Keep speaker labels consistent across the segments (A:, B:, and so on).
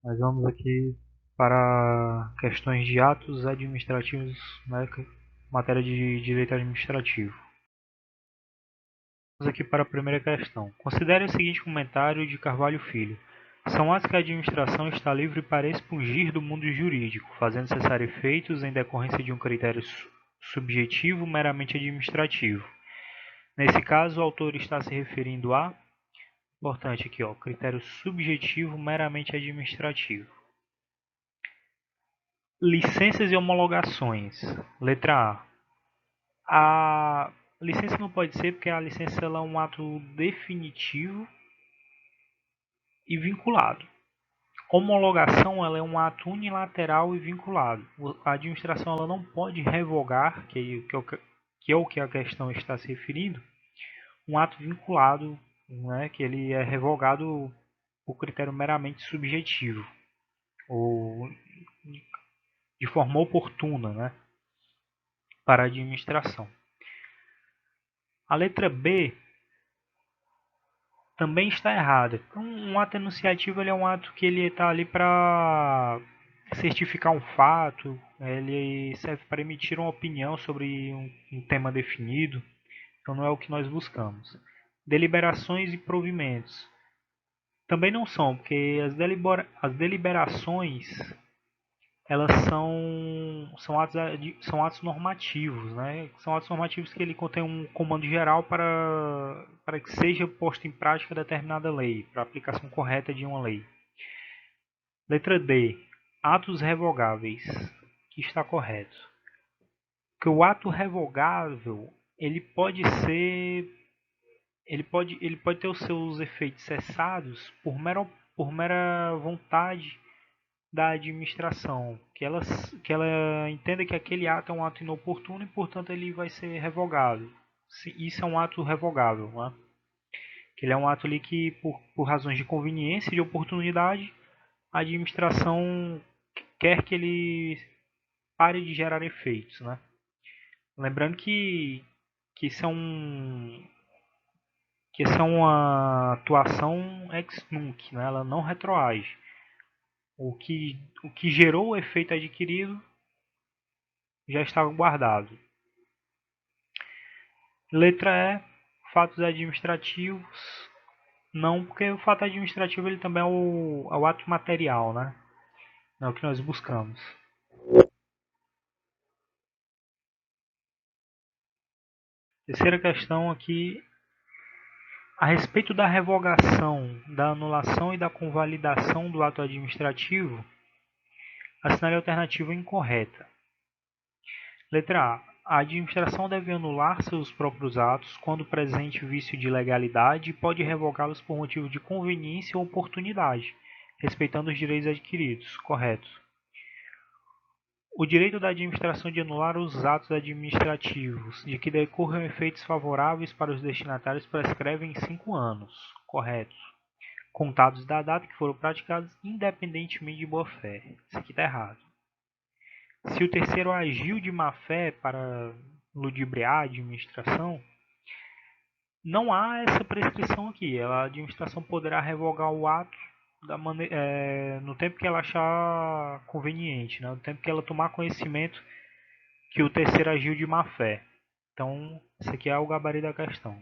A: Nós vamos aqui para questões de atos administrativos, né, matéria de direito administrativo. Vamos aqui para a primeira questão. Considere o seguinte comentário de Carvalho Filho. São atos que a administração está livre para expungir do mundo jurídico, fazendo cessar efeitos em decorrência de um critério subjetivo meramente administrativo. Nesse caso, o autor está se referindo a, importante aqui, ó, critério subjetivo meramente administrativo. Licenças e homologações. Letra A. A licença não pode ser porque a licença ela é um ato definitivo e vinculado. Homologação ela é um ato unilateral e vinculado. A administração ela não pode revogar, que é o que a questão está se referindo, um ato vinculado, né, que ele é revogado por critério meramente subjetivo ou de forma oportuna, né, para a administração. A letra B também está errada. Então, um ato enunciativo ele é um ato que ele está ali para certificar um fato, ele serve para emitir uma opinião sobre um tema definido, então não é o que nós buscamos. Deliberações e provimentos também não são, porque as deliberações elas são atos normativos, né? São atos normativos que ele contém um comando geral para que seja posta em prática determinada lei, para a aplicação correta de uma lei. Letra D. Atos revogáveis, que está correto. Que o ato revogável, ele pode ter os seus efeitos cessados por mera vontade da administração, que ela entenda que aquele ato é um ato inoportuno e, portanto, ele vai ser revogado. Isso é um ato revogável, né? Que ele é um ato ali que, por razões de conveniência e de oportunidade, a administração quer que ele pare de gerar efeitos, né? Lembrando que isso é que isso é uma atuação ex nunc, né? Ela não retroage. O que gerou o efeito adquirido já estava guardado. Letra E, fatos administrativos. Não, porque o fato administrativo ele também é o ato material, né? Não é o que nós buscamos. Terceira questão aqui, a respeito da revogação, da anulação e da convalidação do ato administrativo, assinale a alternativa incorreta. Letra A. A administração deve anular seus próprios atos quando presente vício de legalidade e pode revogá-los por motivo de conveniência ou oportunidade, respeitando os direitos adquiridos. Correto. O direito da administração de anular os atos administrativos de que decorram efeitos favoráveis para os destinatários prescreve em 5 anos. Correto. Contados da data que foram praticados independentemente de boa-fé. Isso aqui está errado. Se o terceiro agiu de má-fé para ludibriar a administração, não há essa prescrição aqui. A administração poderá revogar o ato no tempo que ela achar conveniente, né? No tempo que ela tomar conhecimento que o terceiro agiu de má fé. Então, isso aqui é o gabarito da questão.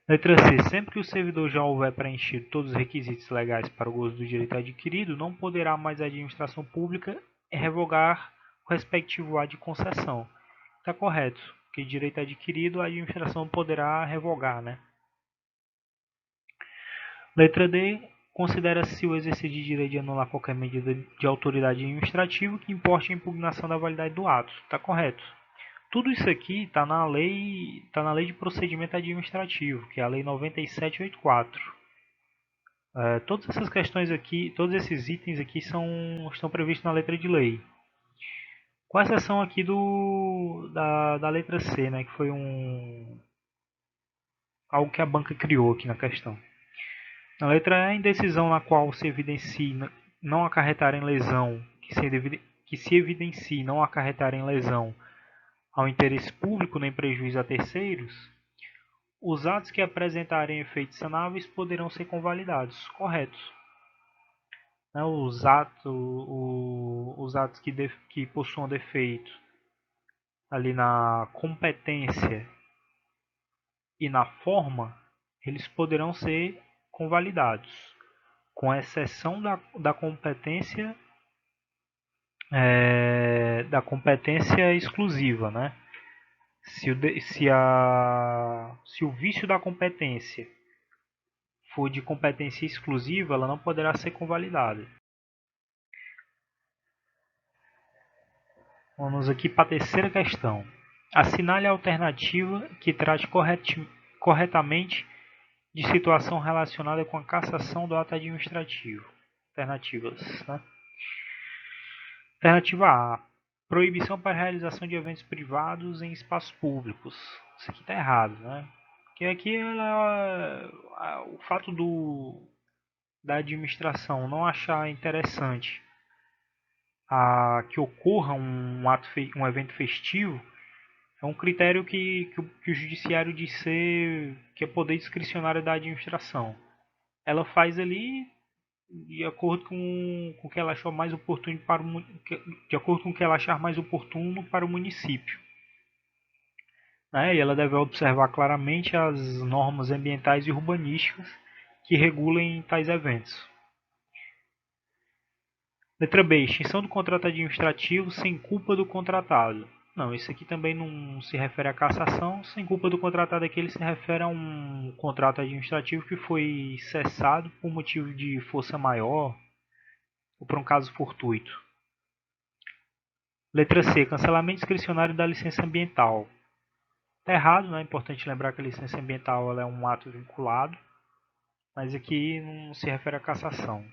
A: Letra C. Sempre que o servidor já houver preenchido todos os requisitos legais para o gozo do direito adquirido, não poderá mais a administração pública revogar o respectivo ato de concessão. Está correto, porque direito adquirido a administração poderá revogar, né? Letra D. Considera-se o exercício de direito de anular qualquer medida de autoridade administrativa que importe a impugnação da validade do ato. Está correto. Tudo isso aqui tá na lei de procedimento administrativo, que é a lei 9784. Todas essas questões aqui, todos esses itens aqui estão previstos na letra de lei. Com exceção aqui da letra C, né, que foi algo que a banca criou aqui na questão. Na letra E, a indecisão na qual se evidencie não acarretar em lesão, que se evidencie não acarretar em lesão ao interesse público nem prejuízo a terceiros, os atos que apresentarem efeitos sanáveis poderão ser convalidados. Correto. né, os atos que possuam defeito ali na competência e na forma, eles poderão ser convalidados, com exceção da competência exclusiva, né? Se o vício da competência for de competência exclusiva, ela não poderá ser convalidada. Vamos aqui para a terceira questão. Assinale a alternativa que trate corretamente de situação relacionada com a cassação do ato administrativo. Alternativas, né? Alternativa A. Proibição para a realização de eventos privados em espaços públicos. Isso aqui está errado, né? Porque aqui o fato da administração não achar interessante que ocorra um evento festivo é um critério que o judiciário diz ser que é poder discricionário da administração. Ela faz ali de acordo com o que ela achar mais oportuno de acordo com o que ela achar mais oportuno para o município. Né? E ela deve observar claramente as normas ambientais e urbanísticas que regulem tais eventos. Letra B. Extinção do contrato administrativo sem culpa do contratado. Não, isso aqui também não se refere à cassação. Sem culpa do contratado aqui ele se refere a um contrato administrativo que foi cessado por motivo de força maior ou por um caso fortuito. Letra C. Cancelamento discricionário da licença ambiental. Está errado, né? É importante lembrar que a licença ambiental ela é um ato vinculado, mas aqui não se refere à cassação.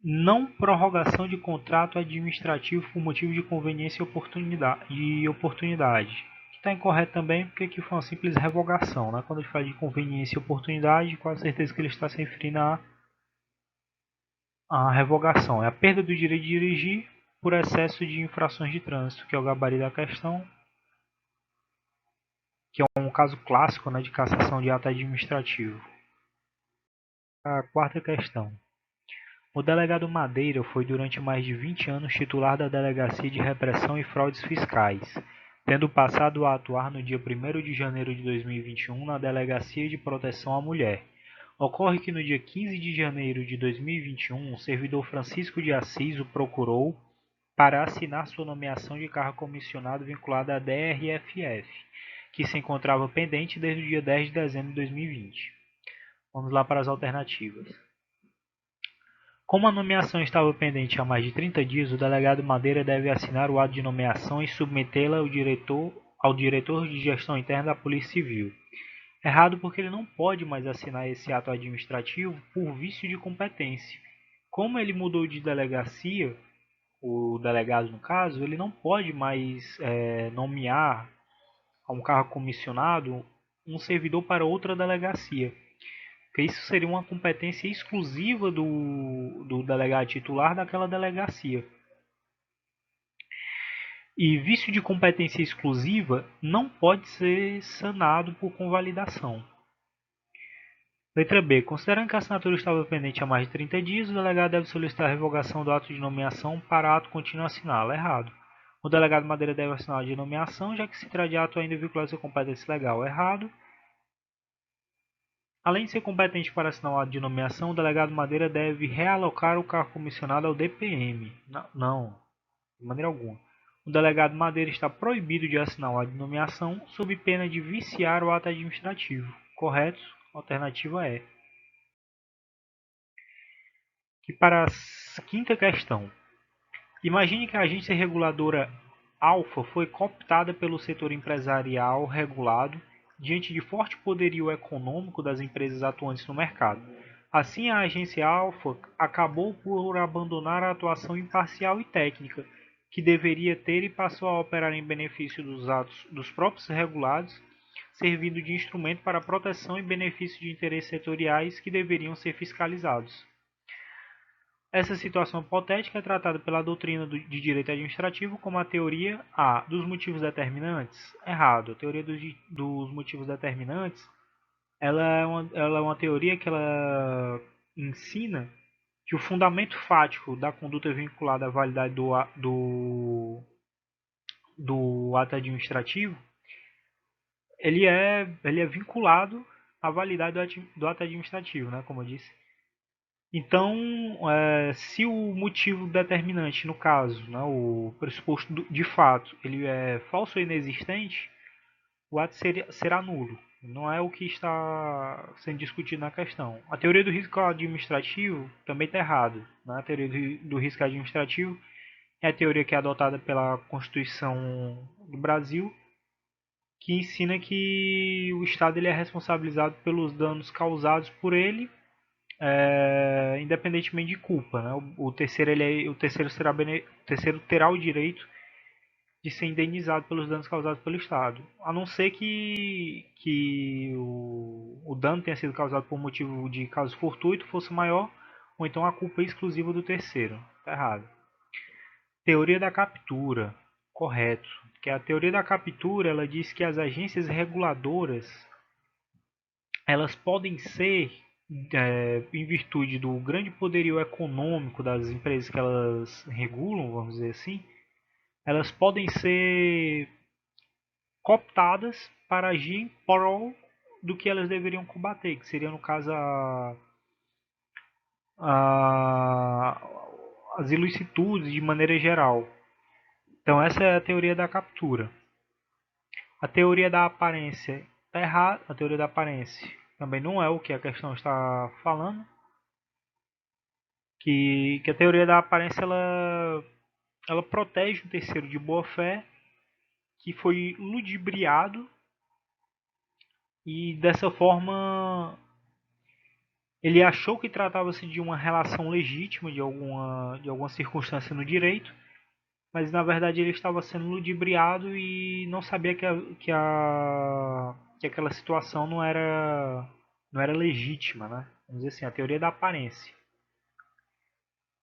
A: Não prorrogação de contrato administrativo por motivo de conveniência e oportunidade. Está incorreto também porque aqui foi uma simples revogação. Né? Quando a gente fala de conveniência e oportunidade, com certeza que ele está se referindo à revogação. É a perda do direito de dirigir por excesso de infrações de trânsito, que é o gabarito da questão, que é um caso clássico, né, de cassação de ato administrativo. A quarta questão. O delegado Madeira foi durante mais de 20 anos titular da Delegacia de Repressão e Fraudes Fiscais, tendo passado a atuar no dia 1º de janeiro de 2021 na Delegacia de Proteção à Mulher. Ocorre que no dia 15 de janeiro de 2021, o servidor Francisco de Assis o procurou para assinar sua nomeação de cargo comissionado vinculado à DRFF, que se encontrava pendente desde o dia 10 de dezembro de 2020. Vamos lá para as alternativas. Como a nomeação estava pendente há mais de 30 dias, o delegado Madeira deve assinar o ato de nomeação e submetê-la ao diretor de gestão interna da Polícia Civil. Errado porque ele não pode mais assinar esse ato administrativo por vício de competência. Como ele mudou de delegacia, o delegado no caso, ele não pode mais nomear a um cargo comissionado um servidor para outra delegacia. Porque isso seria uma competência exclusiva do delegado titular daquela delegacia. E vício de competência exclusiva não pode ser sanado por convalidação. Letra B. Considerando que a assinatura estava pendente há mais de 30 dias, o delegado deve solicitar a revogação do ato de nomeação para ato contínuo assiná-lo. Errado. O delegado Madeira deve assinar a de nomeação, já que se trata de ato ainda vinculado à sua competência legal. Errado. Além de ser competente para assinar o ato de nomeação, o delegado Madeira deve realocar o cargo comissionado ao DPM. Não, de maneira alguma. O delegado Madeira está proibido de assinar o ato de nomeação sob pena de viciar o ato administrativo. Correto? Alternativa é. E para a quinta questão. Imagine que a agência reguladora Alfa foi cooptada pelo setor empresarial regulado diante de forte poderio econômico das empresas atuantes no mercado. Assim, a agência Alfa acabou por abandonar a atuação imparcial e técnica que deveria ter e passou a operar em benefício dos atos dos próprios regulados, servindo de instrumento para a proteção e benefício de interesses setoriais que deveriam ser fiscalizados. Essa situação hipotética é tratada pela doutrina de direito administrativo como a teoria A dos motivos determinantes. Errado. A teoria dos motivos determinantes ela é uma teoria que ela ensina que o fundamento fático da conduta vinculada à validade do ato administrativo, ele é vinculado à validade do ato administrativo, né, como eu disse. Então, se o motivo determinante, no caso, né, o pressuposto de fato, ele é falso ou inexistente, o ato será nulo. Não é o que está sendo discutido na questão. A teoria do risco administrativo também está errada. Né? A teoria do risco administrativo é a teoria que é adotada pela Constituição do Brasil, que ensina que o Estado ele é responsabilizado pelos danos causados por ele, independentemente de culpa. Né? O terceiro, o terceiro terá o direito de ser indenizado pelos danos causados pelo Estado, a não ser que o dano tenha sido causado por motivo de causa fortuito, fosse maior, ou então a culpa é exclusiva do terceiro. Está errado. Teoria da captura, correto. Que a teoria da captura, ela diz que as agências reguladoras, elas podem ser, em virtude do grande poderio econômico das empresas que elas regulam, vamos dizer assim, elas podem ser cooptadas para agir em prol do que elas deveriam combater, que seria, no caso, as ilicitudes de maneira geral. Então, essa é a teoria da captura. A teoria da aparência está errada. A teoria da aparência também não é o que a questão está falando. Que a teoria da aparência ela protege o terceiro de boa fé que foi ludibriado e dessa forma ele achou que tratava-se de uma relação legítima de alguma circunstância no direito, mas na verdade ele estava sendo ludibriado e não sabia que aquela situação não era legítima, né? Vamos dizer assim, a teoria da aparência.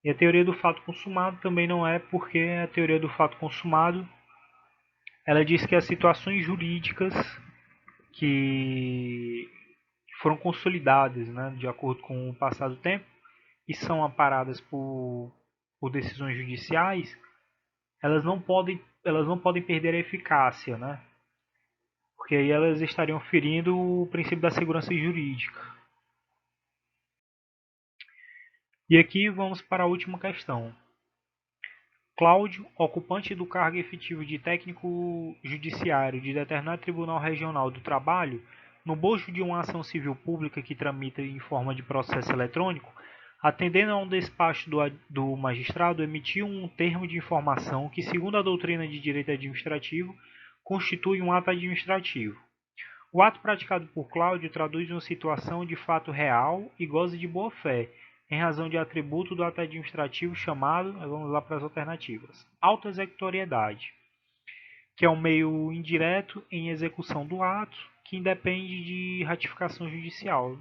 A: E a teoria do fato consumado também não é, porque a teoria do fato consumado ela diz que as situações jurídicas que foram consolidadas, né, de acordo com o passar do tempo e são amparadas por decisões judiciais, elas não podem perder a eficácia, né? Porque aí elas estariam ferindo o princípio da segurança jurídica. E aqui vamos para a última questão. Cláudio, ocupante do cargo efetivo de técnico judiciário de determinado Tribunal Regional do Trabalho, no bojo de uma ação civil pública que tramita em forma de processo eletrônico, atendendo a um despacho do magistrado, emitiu um termo de informação que, segundo a doutrina de direito administrativo, constitui um ato administrativo. O ato praticado por Cláudio traduz uma situação de fato real e goza de boa-fé, em razão de atributo do ato administrativo chamado, vamos lá para as alternativas, autoexecutoriedade, que é um meio indireto em execução do ato, que independe de ratificação judicial.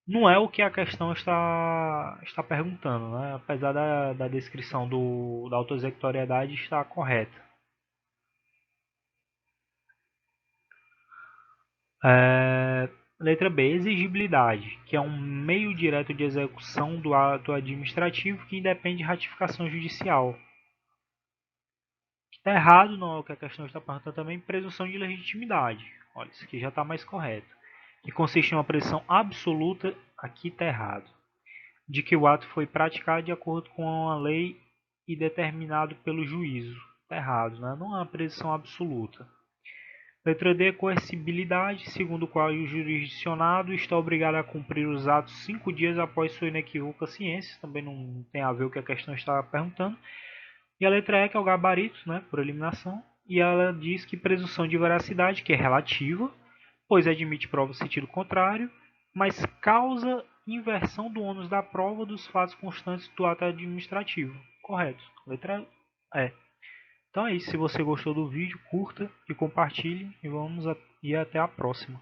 A: Não é o que a questão está perguntando, né? Apesar da descrição da autoexecutoriedade estar correta. Letra B. Exigibilidade, que é um meio direto de execução do ato administrativo que independe de ratificação judicial. Está errado, não é o que a questão está perguntando também. Presunção de legitimidade. Olha, isso aqui já está mais correto. Que consiste em uma presunção absoluta, aqui está errado, de que o ato foi praticado de acordo com a lei e determinado pelo juízo. Está errado, né? Não é uma presunção absoluta. Letra D. Coercibilidade, segundo o qual o jurisdicionado está obrigado a cumprir os atos 5 dias após sua inequívoca ciência. Também não tem a ver com o que a questão está perguntando. E a letra E, que é o gabarito, né, por eliminação. E ela diz que presunção de veracidade, que é relativa, pois admite prova no sentido contrário, mas causa inversão do ônus da prova dos fatos constantes do ato administrativo. Correto. Letra E. Então é isso. Se você gostou do vídeo, curta e compartilhe. E vamos e até a próxima.